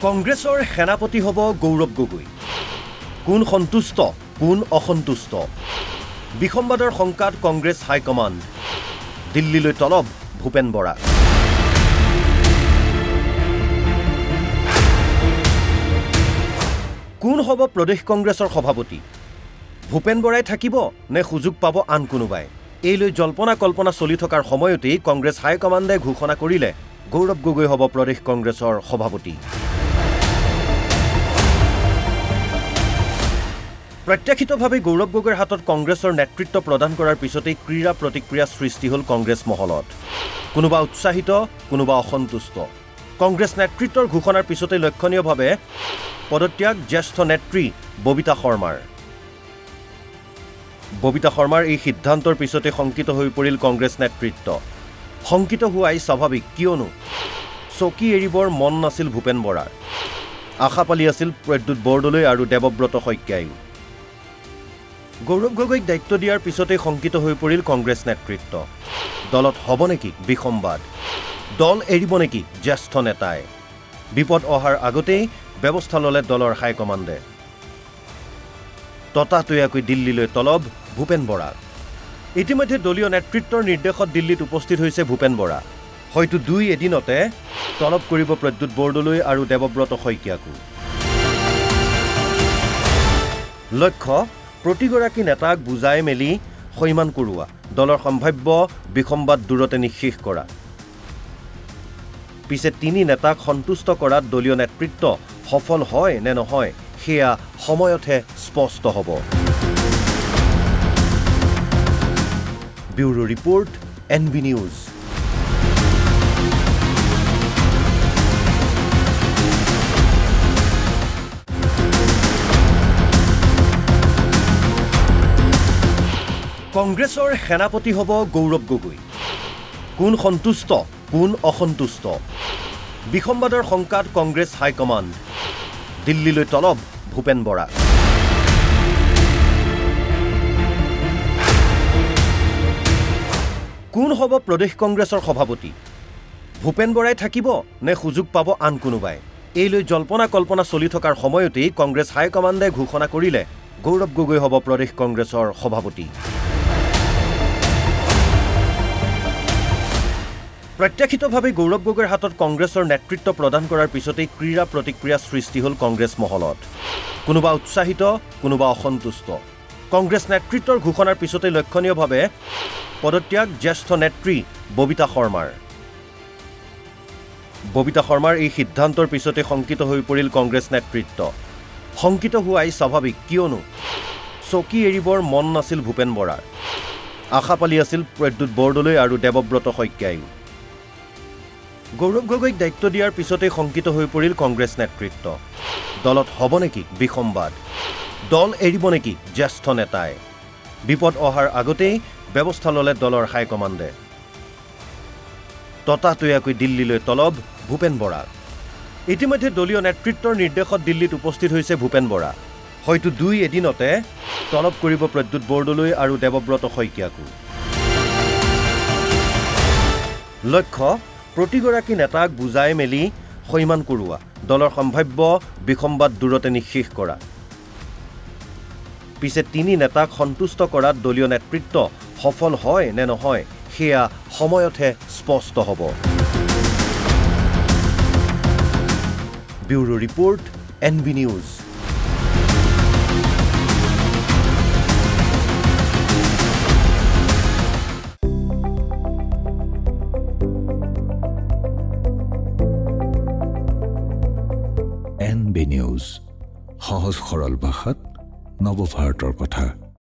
কংগ্ৰেছৰ সেনাপতি হ'ব গৌৰৱ গগৈ। কোন সন্তুষ্ট, কোন অসন্তুষ্ট? বিসম্বাদৰ শংকাত কংগ্ৰেছ হাইকমাণ্ড। দিল্লীলৈ তলব ভূপেন বৰা। কোন হ'ব প্ৰদেশ কংগ্ৰেছৰ সভাপতি? ভূপেন বৰাই থাকিব নে সুযোগ পাব আন কোনোবাই? এই লৈ জল্পনা কল্পনা চলি থকাৰ সময়তেই কংগ্ৰেছ হাইকমাণ্ডে ঘোষণা কৰিলে গৌৰৱ গগৈ হ'ব প্ৰদেশ কংগ্ৰেছৰ সভাপতি। প্ৰত্যাশিতভাৱে গৌৰৱ গগৈৰ হাতত কংগ্ৰেছৰ নেতৃত্ব প্ৰদান কৰাৰ পিছতেই ক্ৰীড়া প্ৰতিক্ৰিয়া সৃষ্টি হ'ল কংগ্ৰেছ মহলত। কোনোবা উৎসাহিত, কোনোবা অসন্তুষ্ট। কংগ্ৰেছ নেতৃত্বৰ ঘোষণাৰ পিছতে লক্ষণীয়ভাৱে পদত্যাগ জ্যেষ্ঠ নেত্ৰী ববিতা শৰ্মাৰ। ববিতা শৰ্মাৰ এই সিদ্ধান্তৰ পিছতে শংকিত হৈ পৰিল কংগ্ৰেছ নেতৃত্ব। শংকিত হোৱাই স্বাভাৱিক, কিয়নো চকী এৰিবৰ মন নাছিল ভূপেন বৰাৰ। আশা পালি আছিল প্ৰদ্যুৎ বৰদলৈ আৰু দেৱব্ৰত শইকীয়ায়ো। গৌৰৱ গগৈক দায়িত্ব দিয়াৰ পিছতেই শংকিত হৈ পৰিল কংগ্ৰেছ নেতৃত্ব। দলত হ'ব নেকি বিসম্বাদ? দল এৰিব নেকি জ্যেষ্ঠ নেতাই? বিপদ অহাৰ আগতেই ব্যৱস্থা ল'লে দলৰ হাইকমাণ্ডে। ততাতৈয়াকৈ দিল্লীলৈ তলব ভূপেন বৰা। ইতিমধ্যে দলীয় নেতৃত্বৰ নিৰ্দেশত দিল্লীত উপস্থিত হৈছে ভূপেন বৰা। হয়তো দুই এদিনতে তলব কৰিব প্ৰদ্যুৎ বৰদলৈ আৰু দেৱব্ৰত শইকীয়াকো। লক্ষ্য প্ৰতিগৰাকী নেতাক বুজাই মেলি সৈমান কৰোৱা, দলৰ সম্ভাৱ্য বিসম্বাদ দূৰতে নিঃশেষ কৰা। পিছে তিনি নেতাক সন্তুষ্ট কৰাত দলীয় নেতৃত্ব সফল হয় নে নহয় সেয়া সময়তহে স্পষ্ট হ'ব। Bureau report, NB news. কংগ্ৰেছৰ সেনাপতি হ'ব গৌৰৱ গগৈ। কোন সন্তুষ্ট, কোন অসন্তুষ্ট? বিসম্বাদৰ শংকাত কংগ্ৰেছ হাইকমাণ্ড। দিল্লীলৈ তলব ভূপেন বৰা। কোন হ'ব প্ৰদেশ কংগ্ৰেছৰ সভাপতি? ভূপেন বৰাই থাকিব নে সুযোগ পাব আন কোনোবাই? এই লৈ জল্পনা কল্পনা চলি থকাৰ সময়তেই কংগ্ৰেছ হাইকমাণ্ডে ঘোষণা কৰিলে গৌৰৱ গগৈ হ'ব প্ৰদেশ কংগ্ৰেছৰ সভাপতি। প্ৰত্যাশিতভাৱে গৌৰৱ গগৈৰ হাতত কংগ্ৰেছৰ নেতৃত্ব প্ৰদান কৰাৰ পিছতেই ক্ৰীড়া প্ৰতিক্ৰিয়া সৃষ্টি হ'ল কংগ্ৰেছ মহলত। কোনোবা উৎসাহিত, কোনোবা অসন্তুষ্ট। কংগ্ৰেছ নেতৃত্বৰ ঘোষণাৰ পিছতে লক্ষণীয়ভাৱে পদত্যাগ জ্যেষ্ঠ নেত্ৰী ববিতা শৰ্মাৰ। ববিতা শৰ্মাৰ এই সিদ্ধান্তৰ পিছতে শংকিত হৈ পৰিল কংগ্ৰেছ নেতৃত্ব। শংকিত হোৱাই স্বাভাৱিক, কিয়নো চকী এৰিবৰ মন নাছিল ভূপেন বৰাৰ। আশা পালি আছিল প্ৰদ্যুৎ বৰদলৈ আৰু দেৱব্ৰত শইকীয়ায়ো। গৌৰৱ গগৈক দায়িত্ব দিয়াৰ পিছতেই শংকিত হৈ পৰিল কংগ্ৰেছ নেতৃত্ব। দলত হ'ব নেকি বিসম্বাদ? দল এৰিব নেকি জ্যেষ্ঠ নেতাই? বিপদ অহাৰ আগতেই ব্যৱস্থা ল'লে দলৰ হাইকমাণ্ডে। ততাতৈয়াকৈ দিল্লীলৈ তলব ভূপেন বৰা। ইতিমধ্যে দলীয় নেতৃত্বৰ নিৰ্দেশত দিল্লীত উপস্থিত হৈছে ভূপেন বৰা। হয়তো দুই এদিনতে তলব কৰিব প্ৰদ্যুৎ বৰদলৈ আৰু দেৱব্ৰত শইকীয়াকো। লক্ষ্য প্ৰতিগৰাকী নেতাক বুজাই মেলি সৈমান কৰোৱা, দলৰ সম্ভাৱ্য বিসম্বাদ দূৰতে নিঃশেষ কৰা। পিছে তিনি নেতাক সন্তুষ্ট কৰাত দলীয় নেতৃত্ব সফল হয় নে নহয় সেয়া সময়তহে স্পষ্ট হ'ব। Bureau report, NB news. NB news, সহজ সৰল ভাষাত নৱভাৰতৰ কথা।